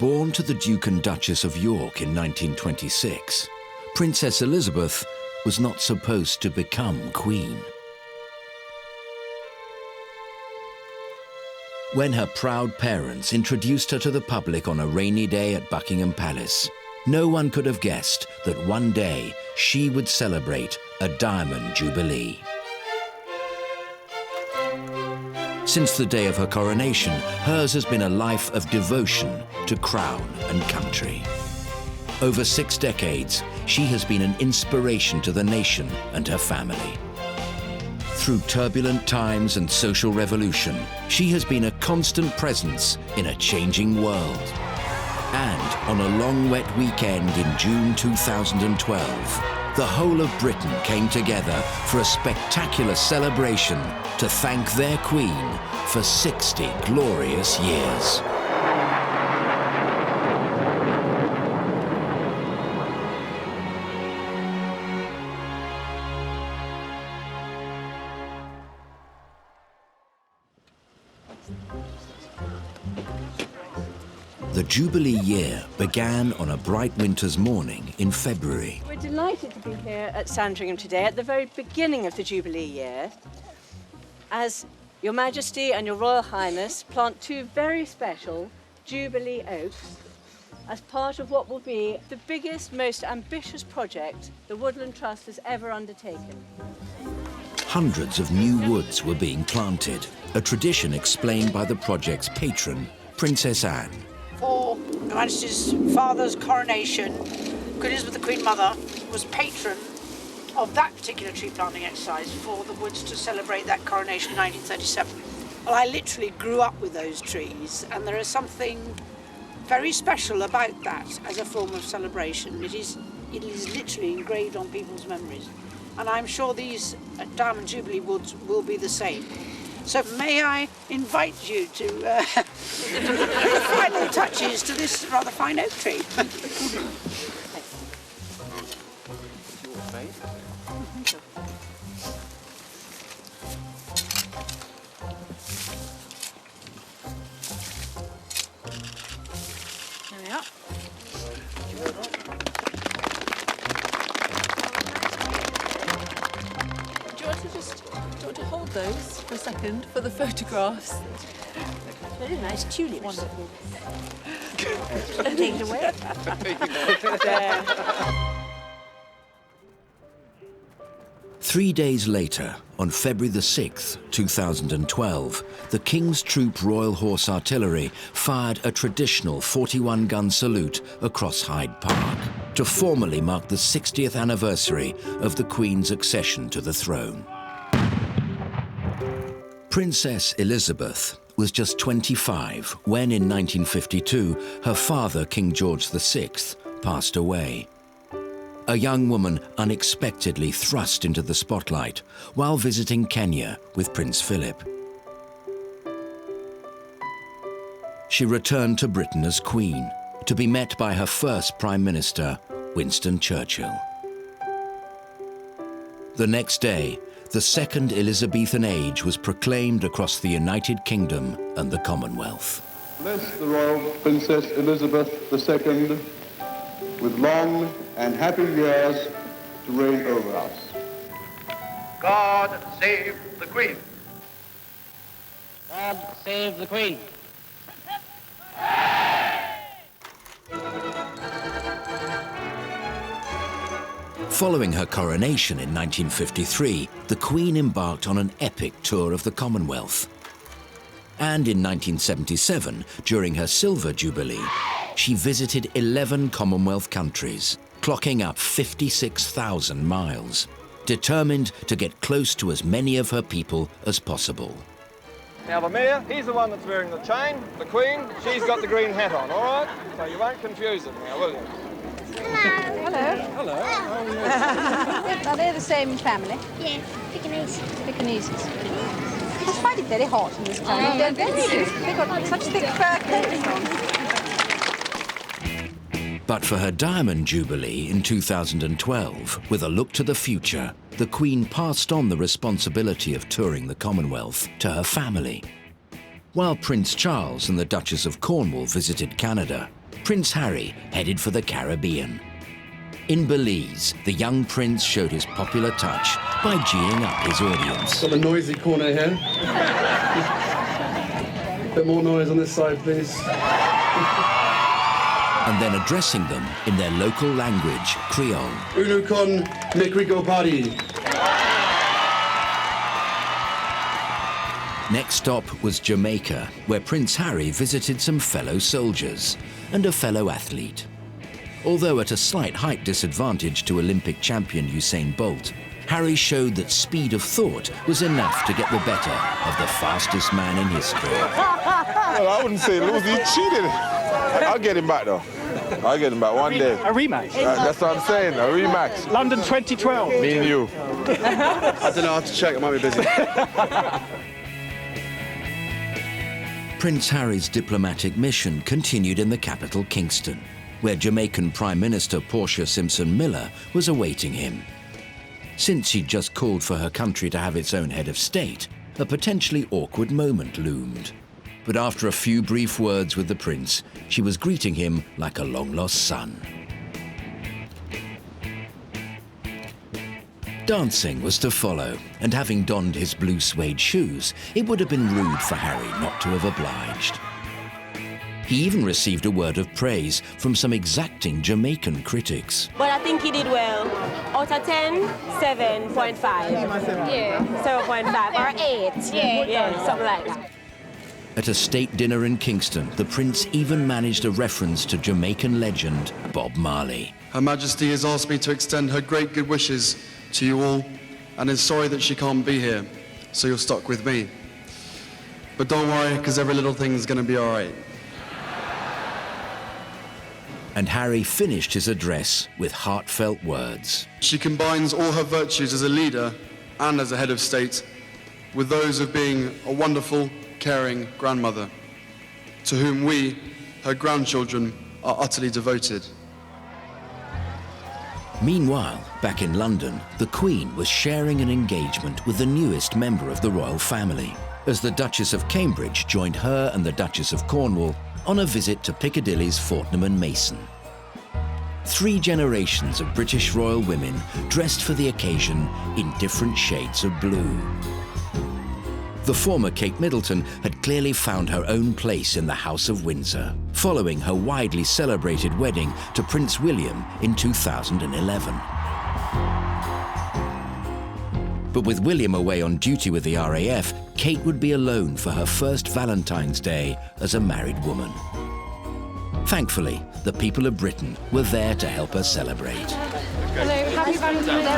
Born to the Duke and Duchess of York in 1926, Princess Elizabeth was not supposed to become Queen. When her proud parents introduced her to the public on a rainy day at Buckingham Palace, no one could have guessed that one day she would celebrate a Diamond Jubilee. Since the day of her coronation, hers has been a life of devotion to crown and country. Over 6 decades, she has been an inspiration to the nation and her family. Through turbulent times and social revolution, she has been a constant presence in a changing world. And on a long wet weekend in June 2012, the whole of Britain came together for a spectacular celebration to thank their Queen for 60 glorious years. The Jubilee year began on a bright winter's morning in February. We're delighted to be here at Sandringham today at the very beginning of the Jubilee year, as Your Majesty and Your Royal Highness plant 2 very special Jubilee oaks as part of what will be the biggest, most ambitious project the Woodland Trust has ever undertaken. Hundreds of new woods were being planted, a tradition explained by the project's patron, Princess Anne. For Her Majesty's father's coronation, Queen Elizabeth the Queen Mother was patron of that particular tree planting exercise for the woods to celebrate that coronation in 1937. Well, I literally grew up with those trees, and there is something very special about that as a form of celebration. It is literally engraved on people's memories, and I'm sure these Diamond Jubilee woods will be the same. So may I invite you to the final touches to this rather fine oak tree. There we are. Do you want to hold those for a second for the photographs? Very nice tulips. Wonderful. Take it away. There. 3 days later, on February the 6th, 2012, the King's Troop Royal Horse Artillery fired a traditional 41-gun salute across Hyde Park to formally mark the 60th anniversary of the Queen's accession to the throne. Princess Elizabeth was just 25 when, in 1952, her father, King George VI, passed away. A young woman unexpectedly thrust into the spotlight while visiting Kenya with Prince Philip. She returned to Britain as Queen, to be met by her first Prime Minister, Winston Churchill. The next day, the Second Elizabethan Age was proclaimed across the United Kingdom and the Commonwealth. Bless the Royal Princess Elizabeth II with long and happy years to reign over us. God save the Queen. God save the Queen. Following her coronation in 1953, the Queen embarked on an epic tour of the Commonwealth. And in 1977, during her Silver Jubilee, she visited 11 Commonwealth countries, clocking up 56,000 miles, determined to get close to as many of her people as possible. Now the mayor, he's the one that's wearing the chain. The Queen, she's got the green hat on, all right? So you won't confuse them now, will you? Hello. Hello. Are they the same family? Yeah, Pekingese. Pekinese. I find it very hot in this climate. They're very, they've got such thick fur coats on. But for her Diamond Jubilee in 2012, with a look to the future, the Queen passed on the responsibility of touring the Commonwealth to her family. While Prince Charles and the Duchess of Cornwall visited Canada, Prince Harry headed for the Caribbean. In Belize, the young prince showed his popular touch by geeing up his audience. Got the noisy corner here. Bit more noise on this side, please. And then addressing them in their local language, Creole. Unu con Mekriko Party. Next stop was Jamaica, where Prince Harry visited some fellow soldiers and a fellow athlete. Although at a slight height disadvantage to Olympic champion Usain Bolt, Harry showed that speed of thought was enough to get the better of the fastest man in history. Well, I wouldn't say lose, he cheated. I'll get him back, though. I'll get him back one day. A rematch? That's what I'm saying, a rematch. London 2012. Me and you. I don't know, I have to check, I might be busy. Prince Harry's diplomatic mission continued in the capital, Kingston, where Jamaican Prime Minister Portia Simpson Miller was awaiting him. Since she'd just called for her country to have its own head of state, a potentially awkward moment loomed. But after a few brief words with the prince, she was greeting him like a long-lost son. Dancing was to follow, and having donned his blue suede shoes, it would have been rude for Harry not to have obliged. He even received a word of praise from some exacting Jamaican critics. But I think he did well. Out of 10, 7.5. Yeah, 7.5 or 8. Yeah, something like that. At a state dinner in Kingston, the prince even managed a reference to Jamaican legend Bob Marley. Her Majesty has asked me to extend her great good wishes to you all and is sorry that she can't be here, so you're stuck with me. But don't worry, because every little thing's going to be all right. And Harry finished his address with heartfelt words. She combines all her virtues as a leader and as a head of state with those of being a wonderful, caring grandmother, to whom we, her grandchildren, are utterly devoted. Meanwhile, back in London, the Queen was sharing an engagement with the newest member of the royal family, as the Duchess of Cambridge joined her and the Duchess of Cornwall on a visit to Piccadilly's Fortnum and Mason. 3 generations of British royal women dressed for the occasion in different shades of blue. The former Kate Middleton had clearly found her own place in the House of Windsor, following her widely celebrated wedding to Prince William in 2011. But with William away on duty with the RAF, Kate would be alone for her first Valentine's Day as a married woman. Thankfully, the people of Britain were there to help her celebrate. Hello, happy Valentine's Day.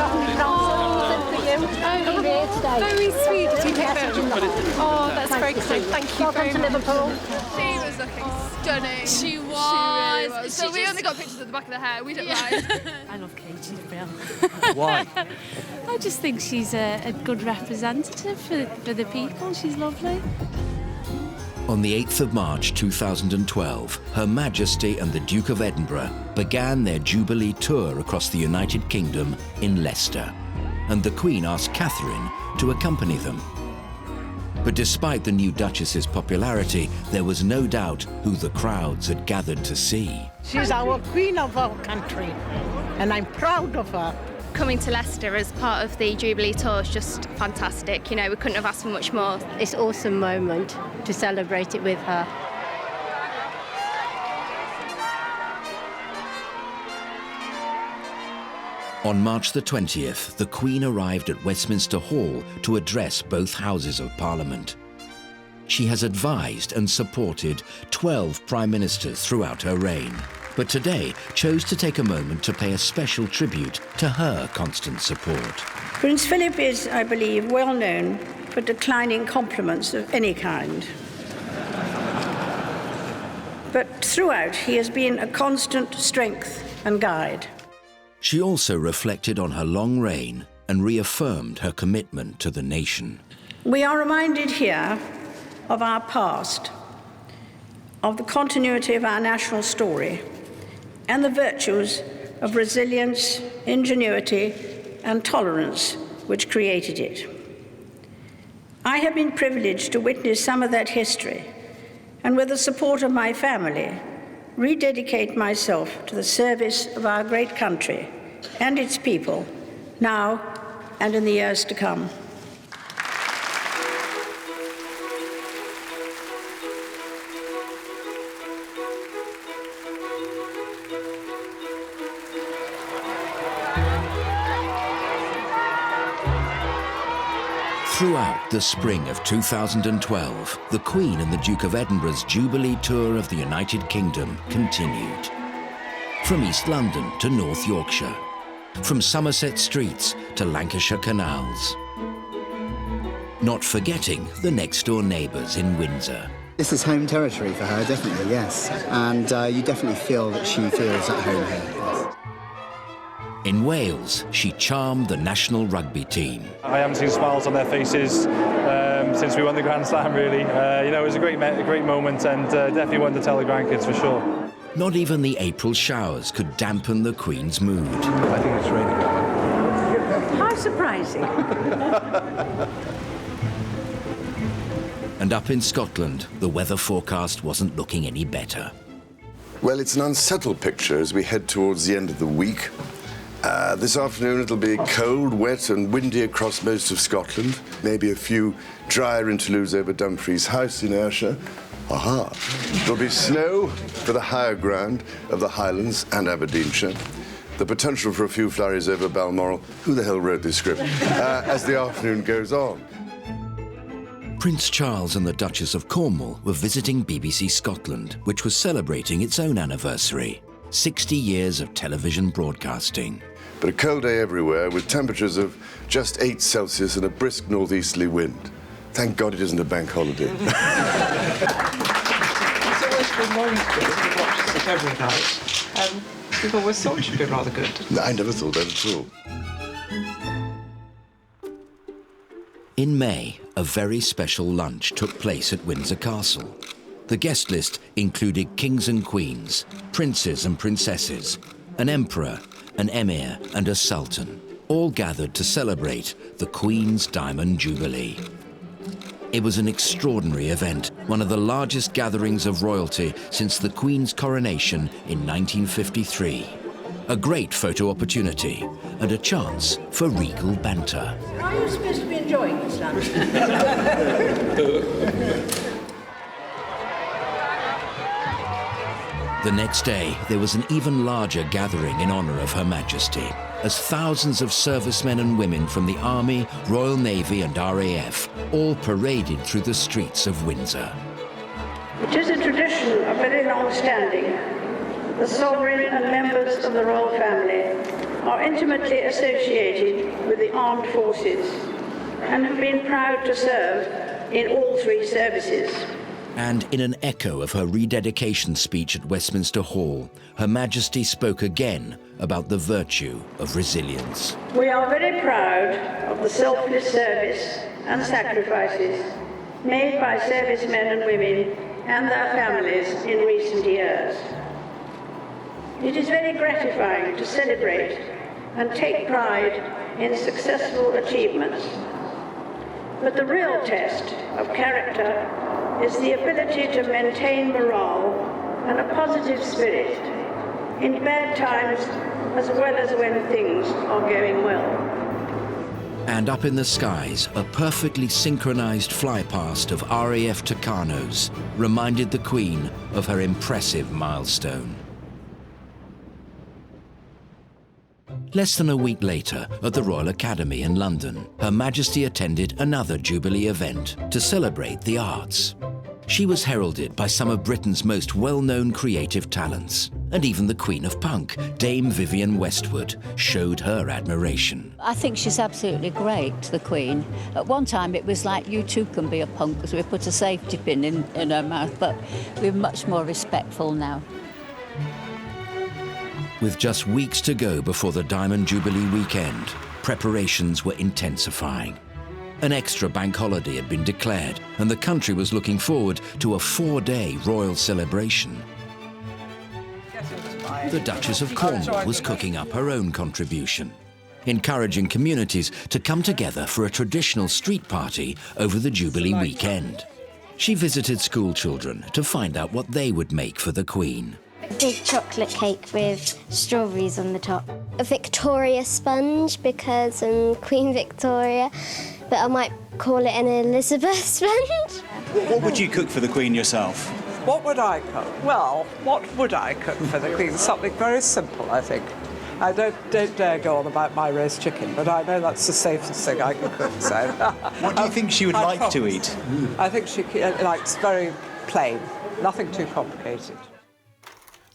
Very sweet. Did you take photos? Oh, that's very kind. Thank you very much. Liverpool. She was looking stunning. She was. Really was. So we only got pictures of the back of the hair. We don't mind. I love Kate. She's brilliant. Why? I just think she's a good representative for the people. She's lovely. On the 8th of March 2012, Her Majesty and the Duke of Edinburgh began their Jubilee tour across the United Kingdom in Leicester, and the Queen asked Catherine to accompany them. But despite the new Duchess's popularity, there was no doubt who the crowds had gathered to see. She's our Queen of our country, and I'm proud of her. Coming to Leicester as part of the Jubilee tour is just fantastic. You know, we couldn't have asked for much more. It's an awesome moment to celebrate it with her. On March the 20th, the Queen arrived at Westminster Hall to address both Houses of Parliament. She has advised and supported 12 Prime Ministers throughout her reign, but today chose to take a moment to pay a special tribute to her constant support. Prince Philip is, I believe, well known for declining compliments of any kind. But throughout, he has been a constant strength and guide. She also reflected on her long reign and reaffirmed her commitment to the nation. We are reminded here of our past, of the continuity of our national story, and the virtues of resilience, ingenuity, and tolerance which created it. I have been privileged to witness some of that history, and with the support of my family, rededicate myself to the service of our great country and its people, now and in the years to come. Throughout the spring of 2012, the Queen and the Duke of Edinburgh's Jubilee tour of the United Kingdom continued. From East London to North Yorkshire, from Somerset streets to Lancashire canals. Not forgetting the next-door neighbours in Windsor. This is home territory for her, definitely, yes. And you definitely feel that she feels at home here. In Wales, she charmed the national rugby team. I haven't seen smiles on their faces since we won the Grand Slam, really. You know, it was a great moment and definitely one to tell the grandkids for sure. Not even the April showers could dampen the Queen's mood. I think it's raining. How surprising. And up in Scotland, the weather forecast wasn't looking any better. Well, it's an unsettled picture as we head towards the end of the week. This afternoon it'll be cold, wet and windy across most of Scotland. Maybe a few drier interludes over Dumfries House in Ayrshire. Aha! There'll be snow for the higher ground of the Highlands and Aberdeenshire. The potential for a few flurries over Balmoral. Who the hell wrote this script? As the afternoon goes on. Prince Charles and the Duchess of Cornwall were visiting BBC Scotland, which was celebrating its own anniversary. 60 years of television broadcasting. But a cold day everywhere with temperatures of just 8 Celsius and a brisk northeasterly wind. Thank God it isn't a bank holiday. It's always been morning to watch it every night. We've always thought it should be rather good. No, I never thought that at all. In May, a very special lunch took place at Windsor Castle. The guest list included kings and queens, princes and princesses, an emperor, an emir and a sultan, all gathered to celebrate the Queen's Diamond Jubilee. It was an extraordinary event, one of the largest gatherings of royalty since the Queen's coronation in 1953. A great photo opportunity and a chance for regal banter. Are you supposed to be enjoying this lunch? The next day, there was an even larger gathering in honour of Her Majesty, as thousands of servicemen and women from the Army, Royal Navy and RAF all paraded through the streets of Windsor. It is a tradition of very long standing. The sovereign and members of the royal family are intimately associated with the armed forces and have been proud to serve in all 3 services. And in an echo of her rededication speech at Westminster Hall, Her Majesty spoke again about the virtue of resilience. We are very proud of the selfless service and sacrifices made by servicemen and women and their families in recent years. It is very gratifying to celebrate and take pride in successful achievements. But the real test of character is the ability to maintain morale and a positive spirit in bad times as well as when things are going well. And up in the skies, a perfectly synchronized flypast of RAF Tucanos reminded the Queen of her impressive milestone. Less than a week later, at the Royal Academy in London, Her Majesty attended another Jubilee event to celebrate the arts. She was heralded by some of Britain's most well-known creative talents, and even the Queen of Punk, Dame Vivienne Westwood, showed her admiration. I think she's absolutely great, the Queen. At one time it was like, you too can be a punk, because we put a safety pin in her mouth, but we're much more respectful now. With just weeks to go before the Diamond Jubilee weekend, preparations were intensifying. An extra bank holiday had been declared, and the country was looking forward to a 4-day royal celebration. The Duchess of Cornwall was cooking up her own contribution, encouraging communities to come together for a traditional street party over the Jubilee weekend. She visited school children to find out what they would make for the Queen. Big chocolate cake with strawberries on the top. A Victoria sponge because I'm Queen Victoria, but I might call it an Elizabeth sponge. What would you cook for the Queen yourself? What would I cook? Well, what would I cook for the Queen? Something very simple, I think. I don't dare go on about my roast chicken, but I know that's the safest thing I can cook, so... What do you think she would like to eat? I think she likes very plain, nothing too complicated.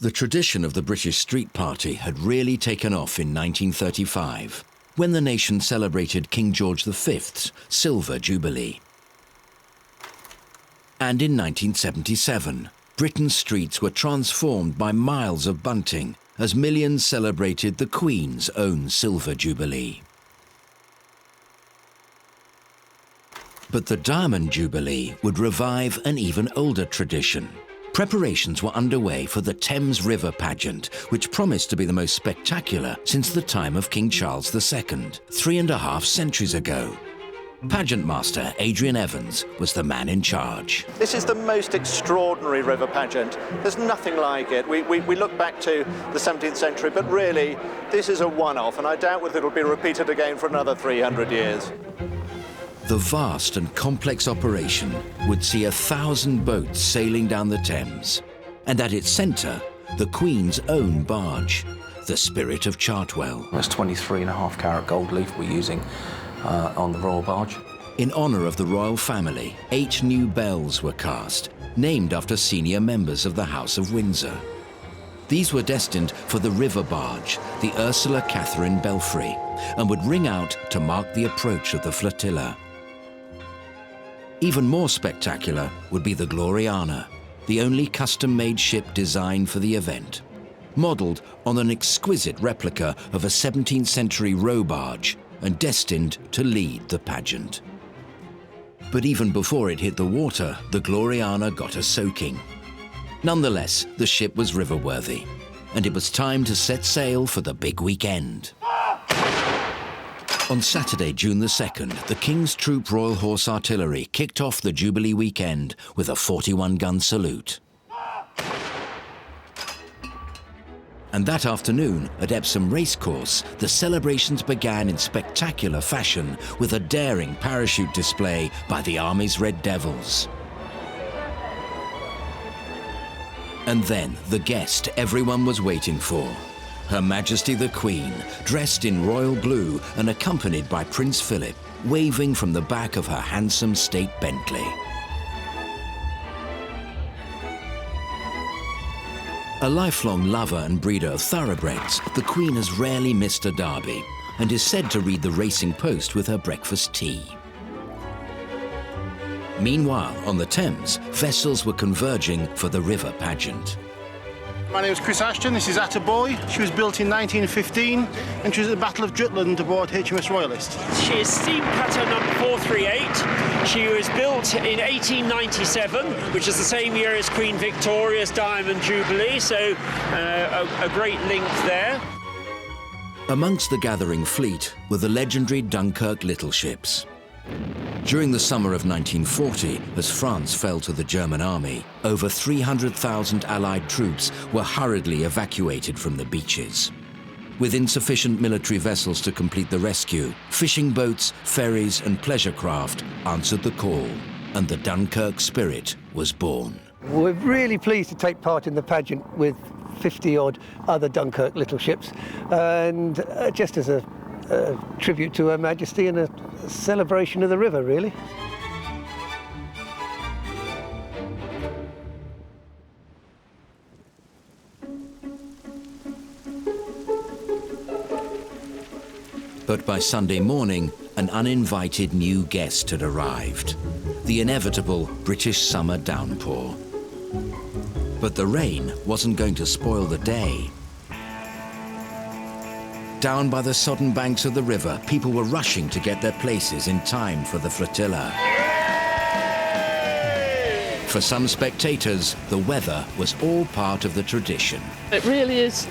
The tradition of the British street party had really taken off in 1935, when the nation celebrated King George V's Silver Jubilee. And in 1977, Britain's streets were transformed by miles of bunting as millions celebrated the Queen's own Silver Jubilee. But the Diamond Jubilee would revive an even older tradition. Preparations were underway for the Thames River pageant, which promised to be the most spectacular since the time of King Charles II, 3.5 centuries ago. Pageant master Adrian Evans was the man in charge. This is the most extraordinary river pageant. There's nothing like it. We look back to the 17th century, but really, this is a one-off, and I doubt whether it'll be repeated again for another 300 years. The vast and complex operation would see 1,000 boats sailing down the Thames, and at its centre, the Queen's own barge, the Spirit of Chartwell. That's 23.5 carat gold leaf we're using on the Royal Barge. In honour of the royal family, 8 new bells were cast, named after senior members of the House of Windsor. These were destined for the river barge, the Ursula Catherine Belfry, and would ring out to mark the approach of the flotilla. Even more spectacular would be the Gloriana, the only custom-made ship designed for the event, modelled on an exquisite replica of a 17th century row barge and destined to lead the pageant. But even before it hit the water, the Gloriana got a soaking. Nonetheless, the ship was river-worthy, and it was time to set sail for the big weekend. On Saturday, June the 2nd, the King's Troop Royal Horse Artillery kicked off the Jubilee weekend with a 41-gun salute. And that afternoon, at Epsom Racecourse, the celebrations began in spectacular fashion with a daring parachute display by the Army's Red Devils. And then, the guest everyone was waiting for. Her Majesty the Queen, dressed in royal blue and accompanied by Prince Philip, waving from the back of her handsome state Bentley. A lifelong lover and breeder of thoroughbreds, the Queen has rarely missed a derby and is said to read the Racing Post with her breakfast tea. Meanwhile, on the Thames, vessels were converging for the river pageant. My name is Chris Ashton, this is Attaboy. She was built in 1915 and she was at the Battle of Jutland aboard HMS Royalist. She is steam cutter number 438. She was built in 1897, which is the same year as Queen Victoria's Diamond Jubilee, so a great link there. Amongst the gathering fleet were the legendary Dunkirk little ships. During the summer of 1940, as France fell to the German army, over 300,000 Allied troops were hurriedly evacuated from the beaches. With insufficient military vessels to complete the rescue, fishing boats, ferries and pleasure craft answered the call, and the Dunkirk spirit was born. We're really pleased to take part in the pageant with 50-odd other Dunkirk little ships, and just as a tribute to Her Majesty and a celebration of the river, really. But by Sunday morning, an uninvited new guest had arrived. The inevitable British summer downpour. But the rain wasn't going to spoil the day. Down by the sodden banks of the river, people were rushing to get their places in time for the flotilla. For some spectators, the weather was all part of the tradition. It really is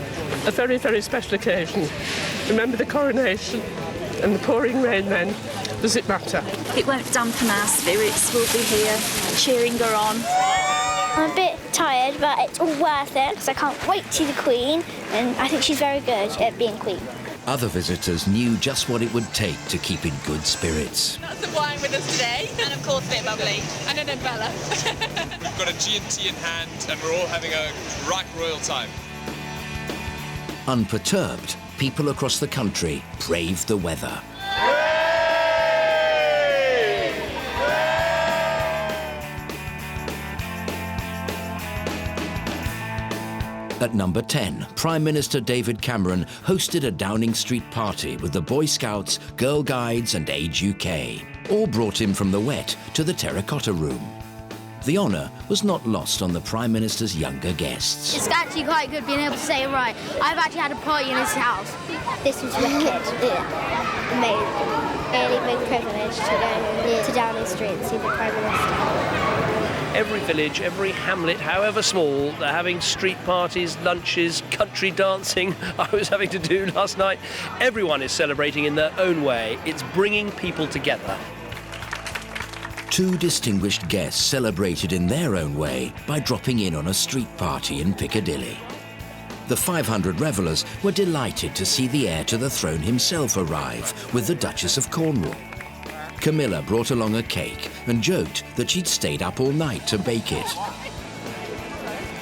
a very, very special occasion. Remember the coronation and the pouring rain then. Does it matter? It won't dampen our spirits. We'll be here cheering her on. I'm a bit tired, but it's all worth it because I can't wait to see the Queen, and I think she's very good at being Queen. Other visitors knew just what it would take to keep in good spirits. That's the wine with us today, and of course a bit bubbly, and an umbrella. We've got a G&T in hand, and we're all having a right royal time. Unperturbed, people across the country braved the weather. At number 10, Prime Minister David Cameron hosted a Downing Street party with the Boy Scouts, Girl Guides and Age UK. All brought him from the wet to the terracotta room. The honour was not lost on the Prime Minister's younger guests. It's actually quite good being able to say it right. I've actually had a party in his house. This was wicked. Yeah. Amazing. Really big privilege to go to Downing Street and see the Prime Minister. Every village, every hamlet, however small, they're having street parties, lunches, country dancing. I was having to do last night. Everyone is celebrating in their own way. It's bringing people together. Two distinguished guests celebrated in their own way by dropping in on a street party in Piccadilly. The 500 revellers were delighted to see the heir to the throne himself arrive with the Duchess of Cornwall. Camilla brought along a cake and joked that she'd stayed up all night to bake it.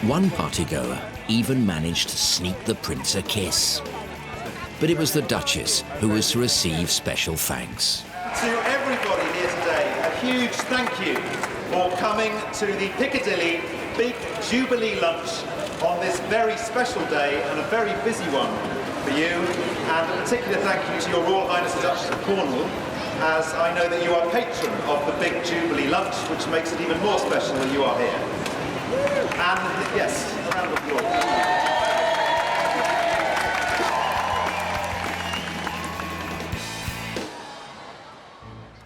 One partygoer even managed to sneak the prince a kiss. But it was the Duchess who was to receive special thanks. To everybody here today, a huge thank you for coming to the Piccadilly Big Jubilee lunch on this very special day and a very busy one for you. And a particular thank you to Your Royal Highness the Duchess of Cornwall, as I know that you are patron of the Big Jubilee lunch, which makes it even more special when you are here. And yes, a round of applause.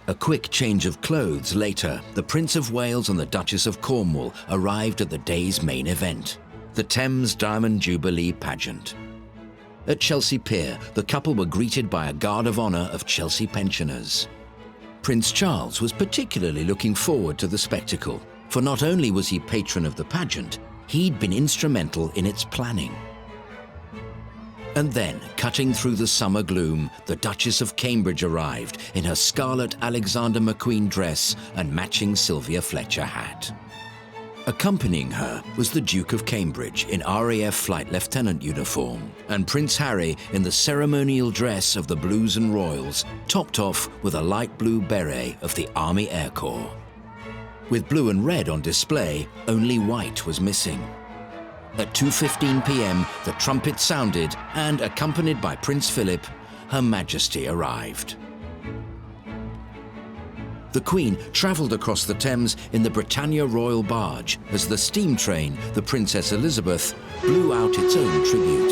A quick change of clothes later, the Prince of Wales and the Duchess of Cornwall arrived at the day's main event, the Thames Diamond Jubilee pageant. At Chelsea Pier, the couple were greeted by a guard of honour of Chelsea pensioners. Prince Charles was particularly looking forward to the spectacle, for not only was he patron of the pageant, he'd been instrumental in its planning. And then, cutting through the summer gloom, the Duchess of Cambridge arrived in her scarlet Alexander McQueen dress and matching Sylvia Fletcher hat. Accompanying her was the Duke of Cambridge in RAF Flight Lieutenant uniform, and Prince Harry in the ceremonial dress of the Blues and Royals, topped off with a light blue beret of the Army Air Corps. With blue and red on display, only white was missing. At 2:15 p.m, the trumpet sounded, and accompanied by Prince Philip, Her Majesty arrived. The Queen travelled across the Thames in the Britannia Royal Barge as the steam train, the Princess Elizabeth, blew out its own tribute.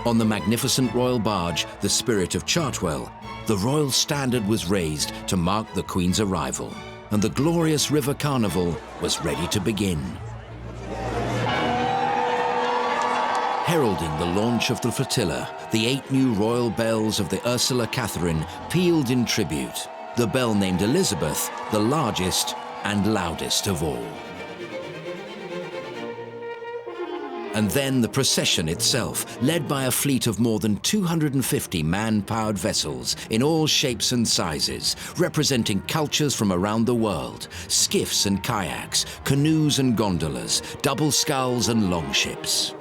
On the magnificent royal barge, the Spirit of Chartwell, the royal standard was raised to mark the Queen's arrival, and the glorious River Carnival was ready to begin. Heralding the launch of the flotilla, the 8 new royal bells of the Ursula Catherine pealed in tribute, the bell named Elizabeth, the largest and loudest of all. And then the procession itself, led by a fleet of more than 250 man-powered vessels in all shapes and sizes, representing cultures from around the world, skiffs and kayaks, canoes and gondolas, double sculls and longships.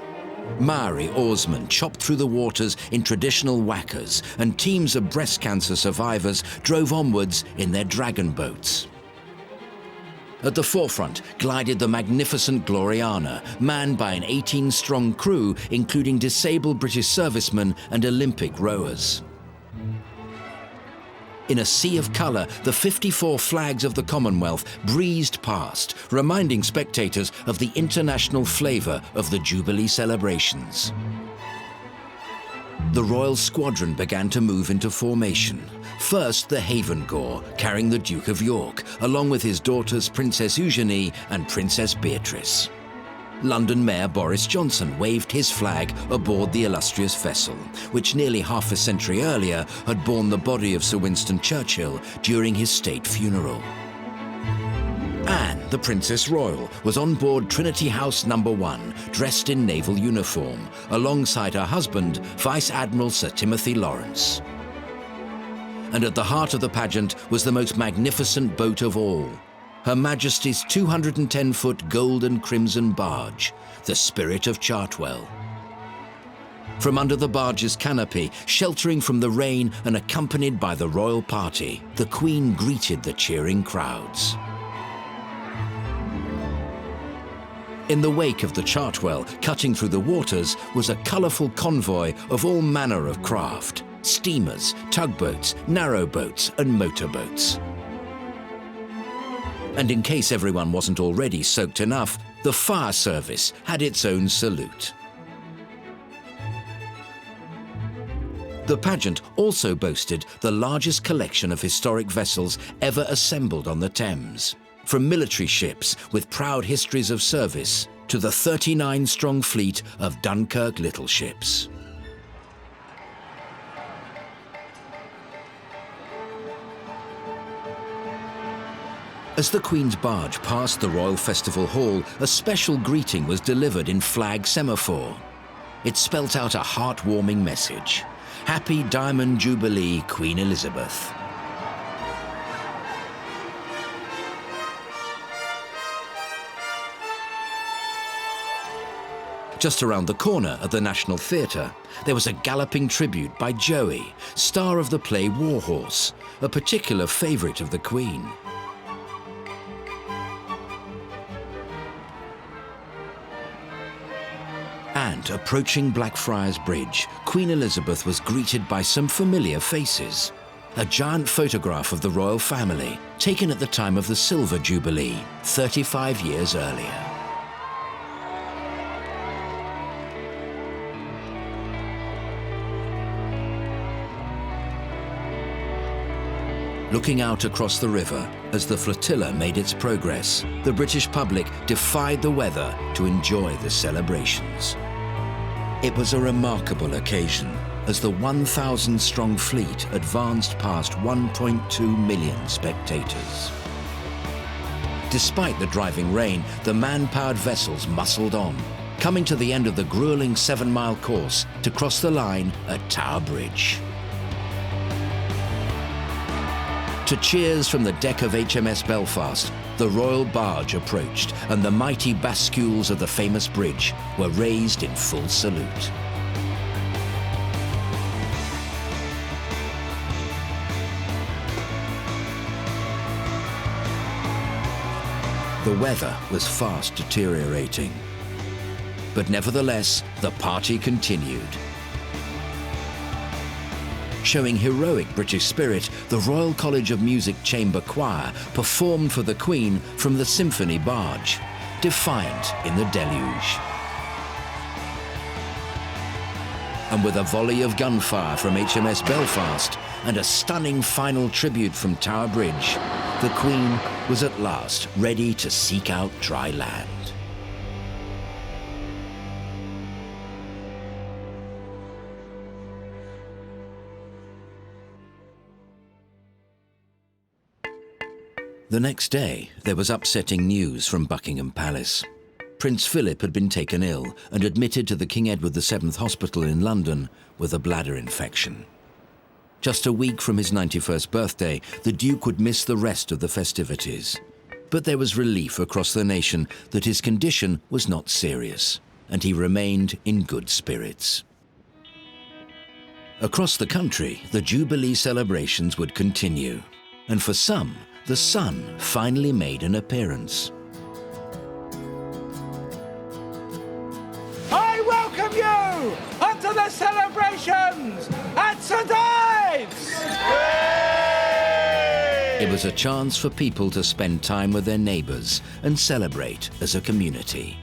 Maori oarsmen chopped through the waters in traditional whackers, and teams of breast cancer survivors drove onwards in their dragon boats. At the forefront glided the magnificent Gloriana, manned by an 18-strong crew, including disabled British servicemen and Olympic rowers. In a sea of colour, the 54 flags of the Commonwealth breezed past, reminding spectators of the international flavour of the Jubilee celebrations. The Royal Squadron began to move into formation. First, the Haven Corps, carrying the Duke of York, along with his daughters Princess Eugenie and Princess Beatrice. London Mayor Boris Johnson waved his flag aboard the illustrious vessel, which nearly half a century earlier had borne the body of Sir Winston Churchill during his state funeral. the Princess Royal was on board Trinity House No. 1, dressed in naval uniform, alongside her husband, Vice Admiral Sir Timothy Lawrence. And at the heart of the pageant was the most magnificent boat of all, Her Majesty's 210-foot gold and crimson barge, the Spirit of Chartwell. From under the barge's canopy, sheltering from the rain and accompanied by the royal party, the Queen greeted the cheering crowds. In the wake of the Chartwell, cutting through the waters, was a colourful convoy of all manner of craft: steamers, tugboats, narrowboats and motorboats. And in case everyone wasn't already soaked enough, the fire service had its own salute. The pageant also boasted the largest collection of historic vessels ever assembled on the Thames, from military ships with proud histories of service to the 39-strong fleet of Dunkirk little ships. As the Queen's barge passed the Royal Festival Hall, a special greeting was delivered in flag semaphore. It spelt out a heartwarming message: Happy Diamond Jubilee, Queen Elizabeth. Just around the corner at the National Theatre, there was a galloping tribute by Joey, star of the play War Horse, a particular favourite of the Queen. And approaching Blackfriars Bridge, Queen Elizabeth was greeted by some familiar faces. A giant photograph of the royal family, taken at the time of the Silver Jubilee, 35 years earlier. Looking out across the river as the flotilla made its progress, the British public defied the weather to enjoy the celebrations. It was a remarkable occasion as the 1,000-strong fleet advanced past 1.2 million spectators. Despite the driving rain, the man-powered vessels muscled on, coming to the end of the grueling 7-mile course to cross the line at Tower Bridge. To cheers from the deck of HMS Belfast, the royal barge approached and the mighty bascules of the famous bridge were raised in full salute. The weather was fast deteriorating, but nevertheless, the party continued. Showing heroic British spirit, the Royal College of Music Chamber Choir performed for the Queen from the symphony barge, Defiant in the Deluge. And with a volley of gunfire from HMS Belfast and a stunning final tribute from Tower Bridge, the Queen was at last ready to seek out dry land. The next day, there was upsetting news from Buckingham Palace. Prince Philip had been taken ill and admitted to the King Edward VII Hospital in London with a bladder infection. Just a week from his 91st birthday, the Duke would miss the rest of the festivities. But there was relief across the nation that his condition was not serious, and he remained in good spirits. Across the country, the Jubilee celebrations would continue, and for some, the sun finally made an appearance. I welcome you unto the celebrations at St. Ives! It was a chance for people to spend time with their neighbours and celebrate as a community.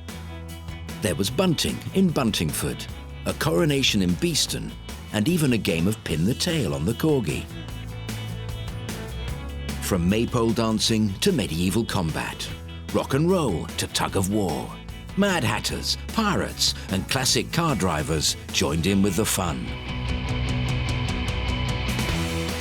There was bunting in Buntingford, a coronation in Beeston, and even a game of pin the tail on the corgi. From maypole dancing to medieval combat, rock and roll to tug of war, Mad Hatters, pirates and classic car drivers joined in with the fun.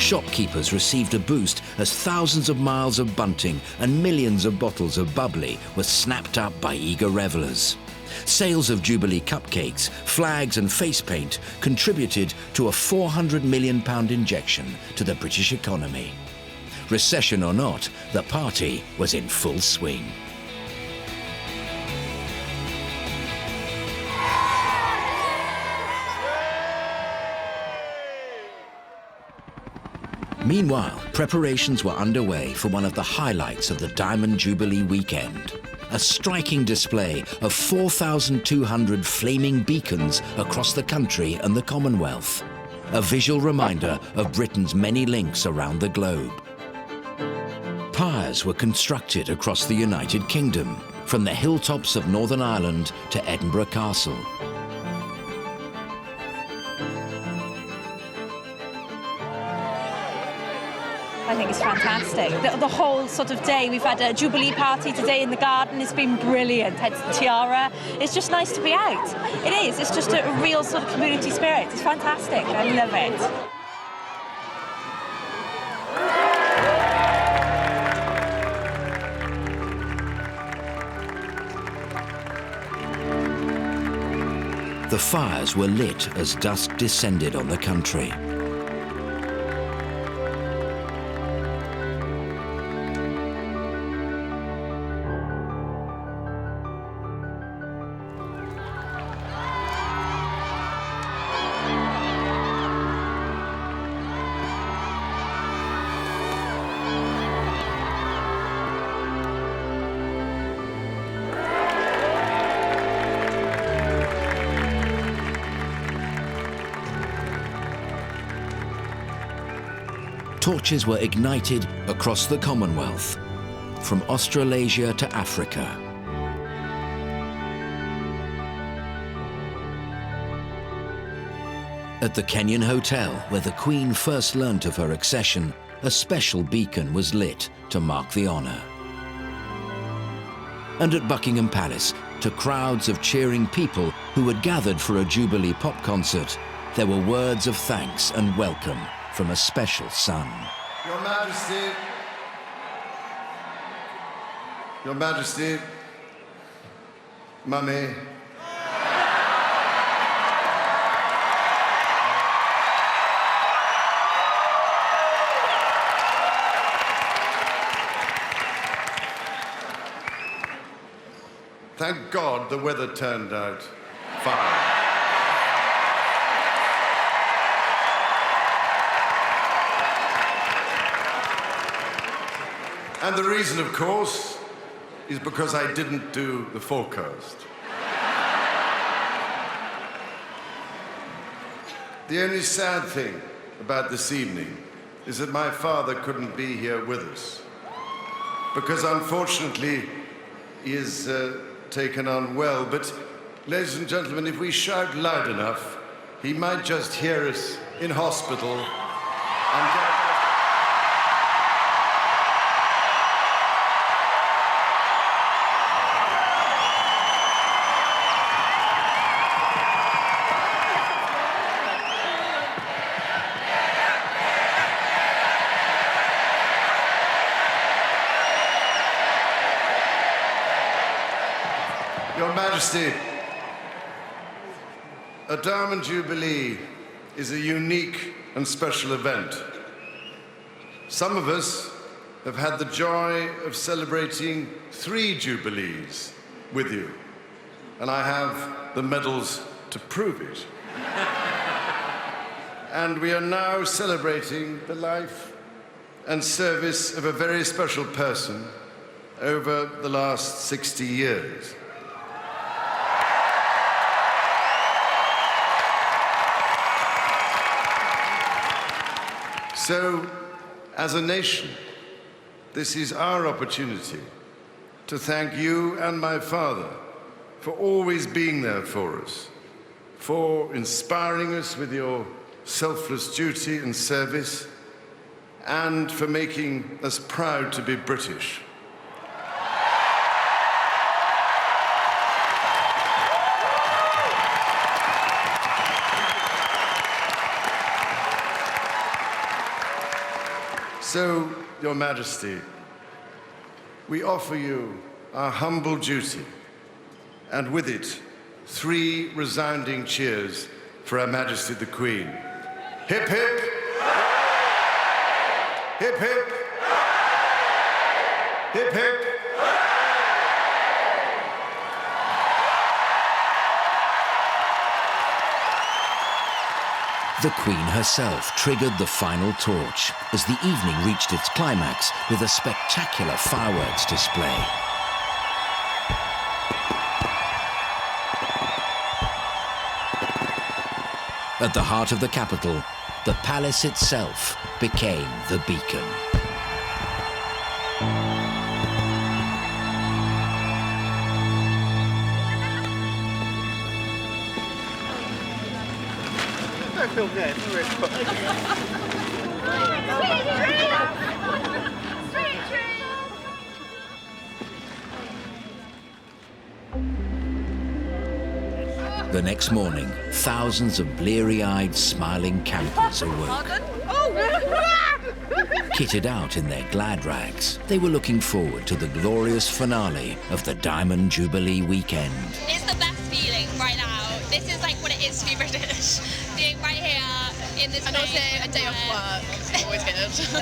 Shopkeepers received a boost as thousands of miles of bunting and millions of bottles of bubbly were snapped up by eager revellers. Sales of Jubilee cupcakes, flags and face paint contributed to a £400 million injection to the British economy. Recession or not, the party was in full swing. Meanwhile, preparations were underway for one of the highlights of the Diamond Jubilee weekend. A striking display of 4,200 flaming beacons across the country and the Commonwealth. A visual reminder of Britain's many links around the globe. Pyres were constructed across the United Kingdom, from the hilltops of Northern Ireland to Edinburgh Castle. I think it's fantastic. The whole sort of day, we've had a Jubilee party today in the garden. It's been brilliant. Had tiara. It's just nice to be out. It is. It's just a real sort of community spirit. It's fantastic. I love it. The fires were lit as dusk descended on the country. Torches were ignited across the Commonwealth, from Australasia to Africa. At the Kenyan Hotel, where the Queen first learnt of her accession, a special beacon was lit to mark the honour. And at Buckingham Palace, to crowds of cheering people who had gathered for a Jubilee pop concert, there were words of thanks and welcome from a special son. Your Majesty, Your Majesty, Mummy, thank God the weather turned out fine. And the reason, of course, is because I didn't do the forecast. The only sad thing about this evening is that my father couldn't be here with us, because unfortunately he is taken unwell. But, ladies and gentlemen, if we shout loud enough, he might just hear us in hospital and get... Your Majesty, a Diamond Jubilee is a unique and special event. Some of us have had the joy of celebrating 3 Jubilees with you, and I have the medals to prove it. And we are now celebrating the life and service of a very special person over the last 60 years. So, as a nation, this is our opportunity to thank you and my father for always being there for us, for inspiring us with your selfless duty and service, and for making us proud to be British. So, Your Majesty, we offer you our humble duty, and with it, 3 resounding cheers for Her Majesty the Queen. Hip, hip! Hip, hip! Hip, hip! The Queen herself triggered the final torch as the evening reached its climax with a spectacular fireworks display. At the heart of the capital, the palace itself became the beacon. The next morning, thousands of bleary-eyed, smiling campers awoke. Kitted out in their glad rags, they were looking forward to the glorious finale of the Diamond Jubilee weekend. It's the best feeling right now. This is like what it is to be British. Being right here in this and also a day off work. It's always good.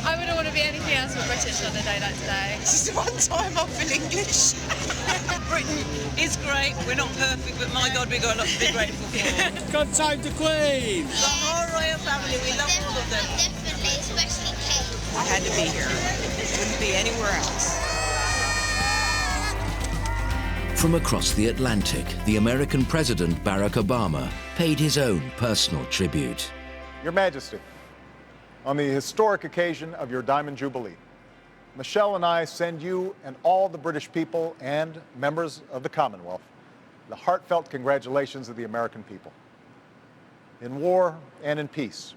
I wouldn't want to be anything else but British on a day like today. This is one time off in English. Britain is great. We're not perfect, but my God, we've got a lot to be grateful for. God save the Queen! The whole royal family, we love all of them. Definitely, especially Kate. I had to be here. Wouldn't be anywhere else. From across the Atlantic, the American President Barack Obama paid his own personal tribute. Your Majesty, on the historic occasion of your Diamond Jubilee, Michelle and I send you and all the British people and members of the Commonwealth the heartfelt congratulations of the American people. In war and in peace,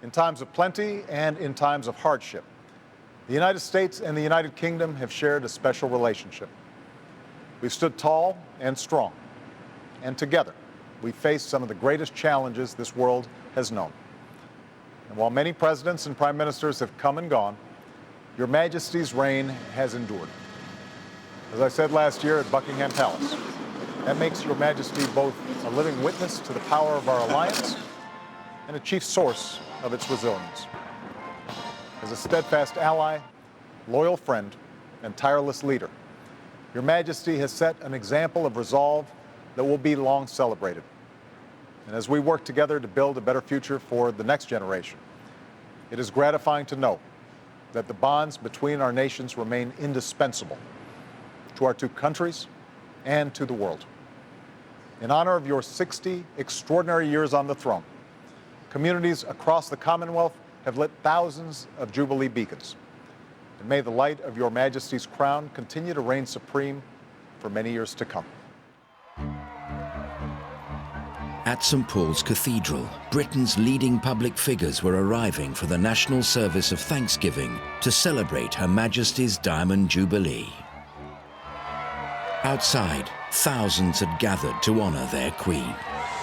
in times of plenty and in times of hardship, the United States and the United Kingdom have shared a special relationship. We've stood tall and strong, and together we faced some of the greatest challenges this world has known. And while many presidents and prime ministers have come and gone, Your Majesty's reign has endured. As I said last year at Buckingham Palace, that makes Your Majesty both a living witness to the power of our alliance and a chief source of its resilience. As a steadfast ally, loyal friend, and tireless leader, Your Majesty has set an example of resolve that will be long celebrated. And as we work together to build a better future for the next generation, it is gratifying to know that the bonds between our nations remain indispensable to our two countries and to the world. In honor of your 60 extraordinary years on the throne, communities across the Commonwealth have lit thousands of Jubilee beacons. And may the light of Your Majesty's crown continue to reign supreme for many years to come. At St. Paul's Cathedral, Britain's leading public figures were arriving for the national service of Thanksgiving to celebrate Her Majesty's Diamond Jubilee. Outside, thousands had gathered to honour their Queen.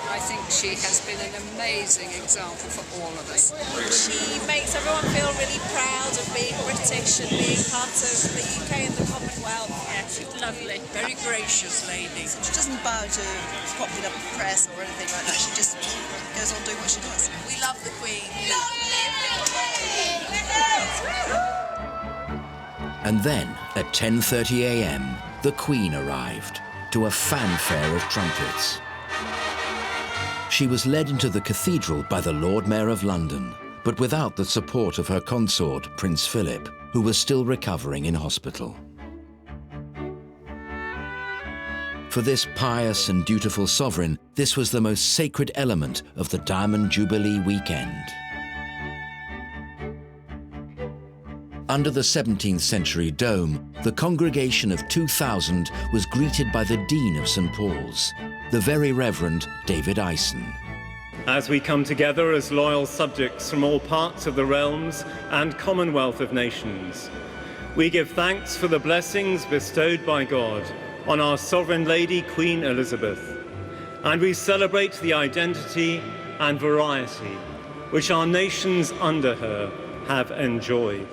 I think she has been an amazing example for all of us. She makes everyone feel really proud of being British and being part of the UK and the Commonwealth. Yeah, she's lovely, very gracious lady. She doesn't bow to popular press or anything like that. She just goes on doing what she does. We love the Queen. And then, at 10:30 a.m., the Queen arrived, to a fanfare of trumpets. She was led into the cathedral by the Lord Mayor of London, but without the support of her consort, Prince Philip, who was still recovering in hospital. For this pious and dutiful sovereign, this was the most sacred element of the Diamond Jubilee weekend. Under the 17th century dome, the congregation of 2,000 was greeted by the Dean of St. Paul's, the Very Reverend David Ison. As we come together as loyal subjects from all parts of the realms and Commonwealth of Nations, we give thanks for the blessings bestowed by God on our Sovereign Lady Queen Elizabeth, and we celebrate the identity and variety which our nations under her have enjoyed.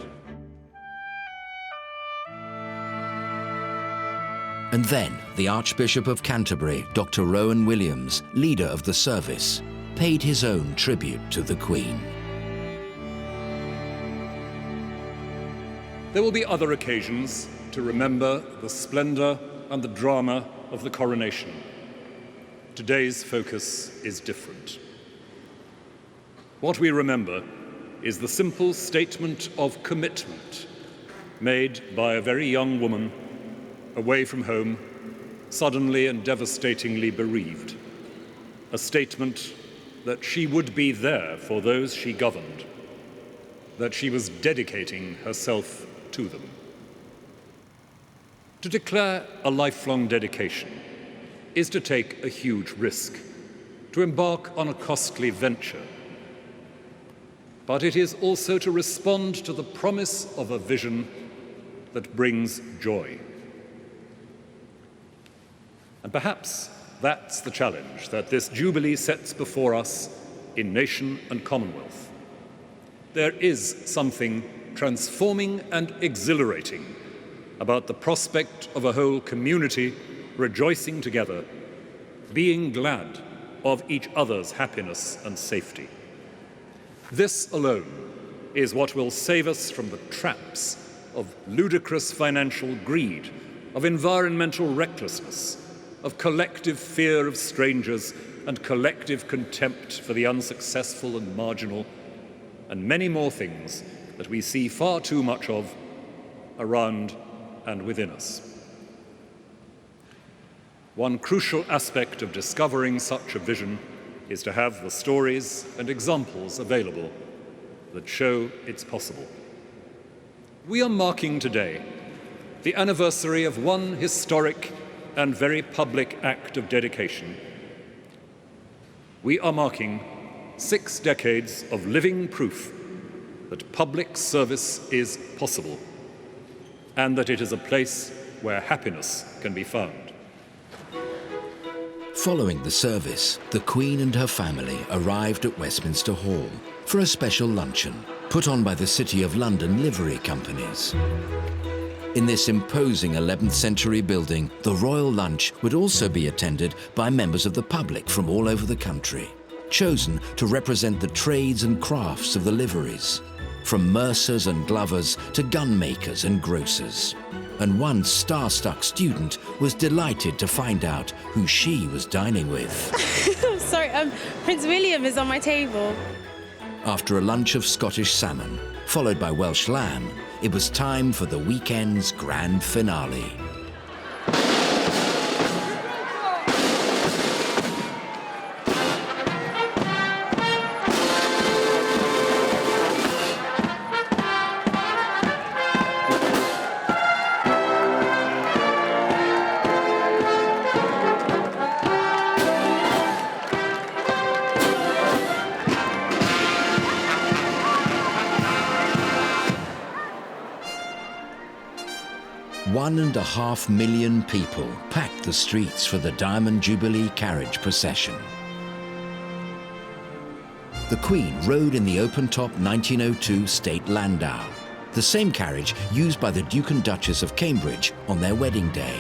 And then the Archbishop of Canterbury, Dr. Rowan Williams, leader of the service, paid his own tribute to the Queen. There will be other occasions to remember the splendour and the drama of the coronation. Today's focus is different. What we remember is the simple statement of commitment made by a very young woman away from home, suddenly and devastatingly bereaved. A statement that she would be there for those she governed, that she was dedicating herself to them. To declare a lifelong dedication is to take a huge risk, to embark on a costly venture. But it is also to respond to the promise of a vision that brings joy. And perhaps that's the challenge that this Jubilee sets before us in nation and Commonwealth. There is something transforming and exhilarating about the prospect of a whole community rejoicing together, being glad of each other's happiness and safety. This alone is what will save us from the traps of ludicrous financial greed, of environmental recklessness, of collective fear of strangers and collective contempt for the unsuccessful and marginal, and many more things that we see far too much of around and within us. One crucial aspect of discovering such a vision is to have the stories and examples available that show it's possible. We are marking today the anniversary of one historic and very public act of dedication. We are marking 6 decades of living proof that public service is possible and that it is a place where happiness can be found. Following the service, the Queen and her family arrived at Westminster Hall for a special luncheon put on by the City of London livery companies. In this imposing 11th century building, the royal lunch would also be attended by members of the public from all over the country, chosen to represent the trades and crafts of the liveries, from mercers and glovers to gunmakers and grocers. And one star-struck student was delighted to find out who she was dining with. Sorry, Prince William is on my table. After a lunch of Scottish salmon, followed by Welsh lamb, it was time for the weekend's grand finale. One and a half million people packed the streets for the Diamond Jubilee carriage procession. The Queen rode in the open-top 1902 state landau, the same carriage used by the Duke and Duchess of Cambridge on their wedding day.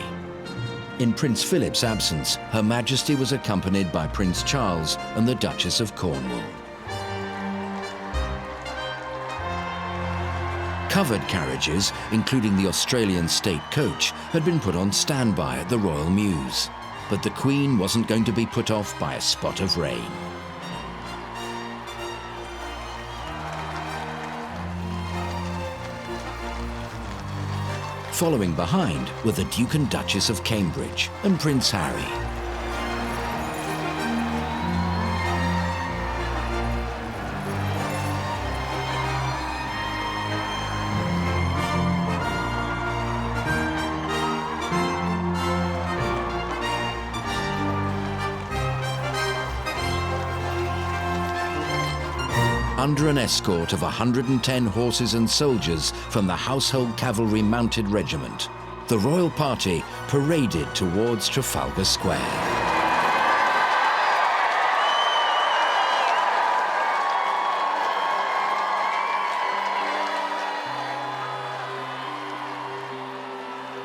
In Prince Philip's absence, Her Majesty was accompanied by Prince Charles and the Duchess of Cornwall. Covered carriages, including the Australian state coach, had been put on standby at the Royal Mews, but the Queen wasn't going to be put off by a spot of rain. Following behind were the Duke and Duchess of Cambridge and Prince Harry. Under an escort of 110 horses and soldiers from the Household Cavalry Mounted Regiment, the royal party paraded towards Trafalgar Square.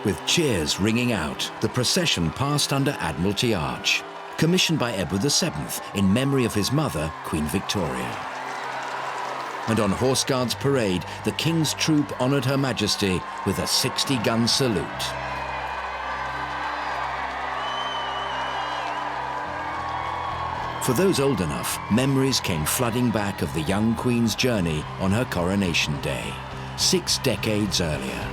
With cheers ringing out, the procession passed under Admiralty Arch, commissioned by Edward VII in memory of his mother, Queen Victoria. And on Horse Guards Parade, the King's Troop honoured Her Majesty with a 60-gun salute. For those old enough, memories came flooding back of the young Queen's journey on her coronation day, 6 decades earlier.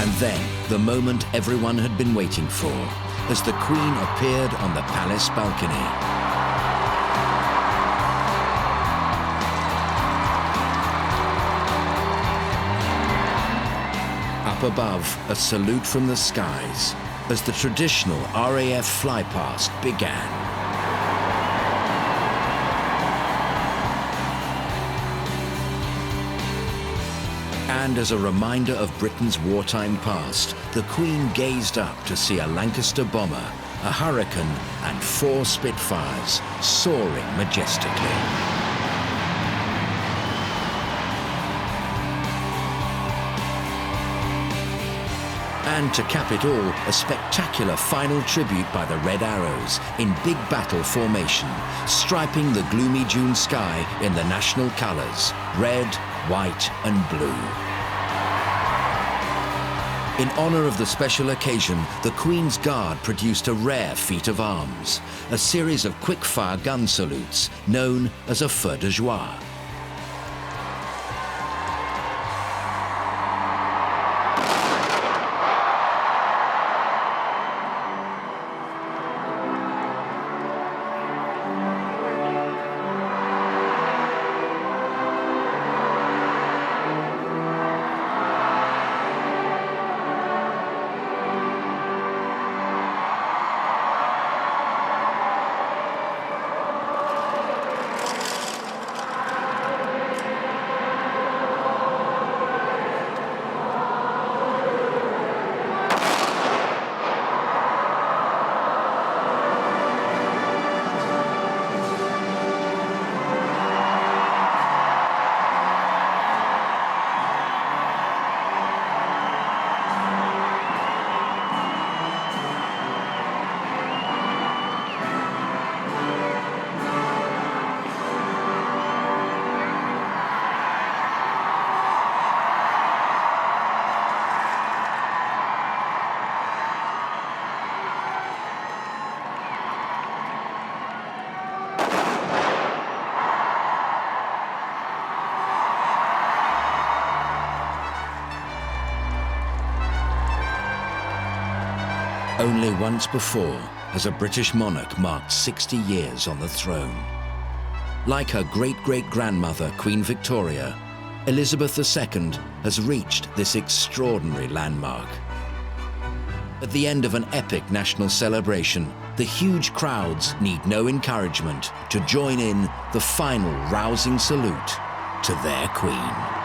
And then, the moment everyone had been waiting for, as the Queen appeared on the palace balcony. Up above, a salute from the skies, as the traditional RAF flypast began. And as a reminder of Britain's wartime past, the Queen gazed up to see a Lancaster bomber, a Hurricane, and 4 Spitfires soaring majestically. And to cap it all, a spectacular final tribute by the Red Arrows in big battle formation, striping the gloomy June sky in the national colours, red, white and blue. In honour of the special occasion, the Queen's Guard produced a rare feat of arms, a series of quick-fire gun salutes known as a feu de joie. Only once before has a British monarch marked 60 years on the throne. Like her great-great-grandmother, Queen Victoria, Elizabeth II has reached this extraordinary landmark. At the end of an epic national celebration, the huge crowds need no encouragement to join in the final rousing salute to their Queen.